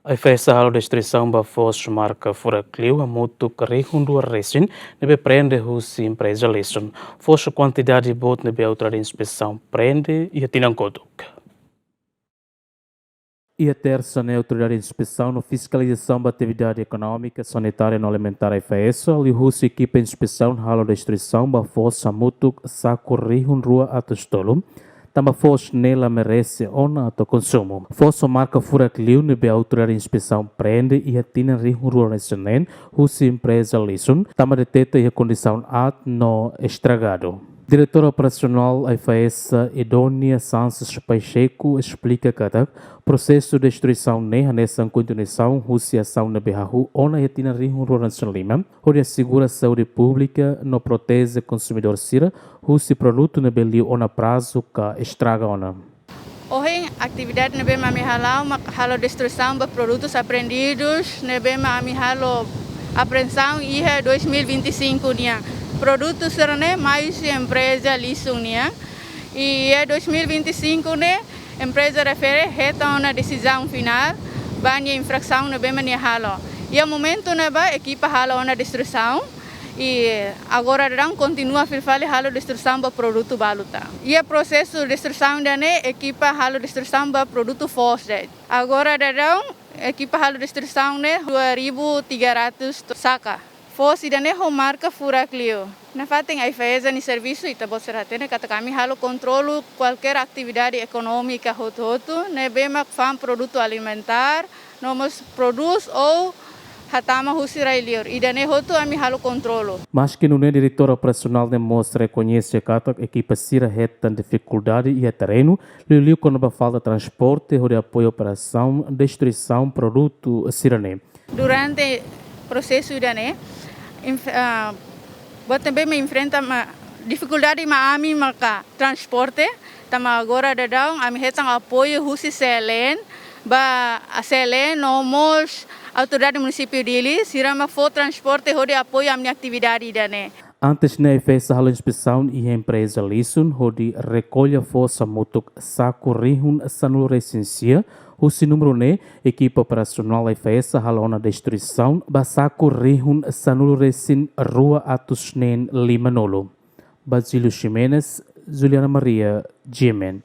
A festa halo destruição ba fos marca fora clio a moto carrehundu resin nebe prende husi empresa listen. Fos quantidade de bot nebe outra inspeção prende e atinan koduk. E a terça na autoridade de inspeção no fiscalização da atividade econômica, sanitária e não alimentar a FAS, ali husi equipa de inspeção halo destruição ba fos a moto saco rihundu atostolo. Tamba fos nela merece ona to consumo. Fos marca fura clio nebe autoridade de inspeção prende e atina rihunru resenen husi empresa lisun. Tamba deteta e a condição at no estragado. Diretora operacional FAS Edônia Santos Pacheco explica que o processo de destruição nessa continuação ação na BHU ona yatina rihunru nacional onde assegura a saúde pública no protege consumidor sira husi produto na beli ona prazo ka estraga ona. Hoje atividade na bema halo destruição de produtos apreendidos na bema halo apreensão e 2025 nia. Produtos serane mais empresa lisunia e 2025 né empresa refere reta na decisão final banha infração na bema nia halo e ao momento na ba equipa halo na destruição e agora não continua a fazer halo destruição do produto baluta e o processo de destruição da né equipa halo destruição do produto forte agora não equipa halo destruição né 2.300 saca fosse da neho marca fura clio. Na fatem a FAS ni serviço ita bosratene kata kami halo controlo qualquer atividade econômica hoto ne bema fam produto alimentar nomos produz ou hatama husirai lior ida ne hoto ami halo controlo. Mas que no diretor operacional demonstra reconhece que a equipa sira reta dificuldade e a terreno liu quando ba falta transporte ou de apoio operação destruição produto sirane. Durante processo da né também me enfrenta dificuldade ami maka transporte tama agora dadang ami hetang apoio husi selen ba a selen nomos autoridade município dele sirama for transporte hode apoio a minha atividade dane. Antes na festa halo inspeção e a empresa lisun hode recolha força motok saco rihun sanul recensia husi número ne equipa operacional FAS halona destruição basaco rihun sanul resin rua atus nen limanolo. Basílio Ximenes, Juliana Maria, Gemen.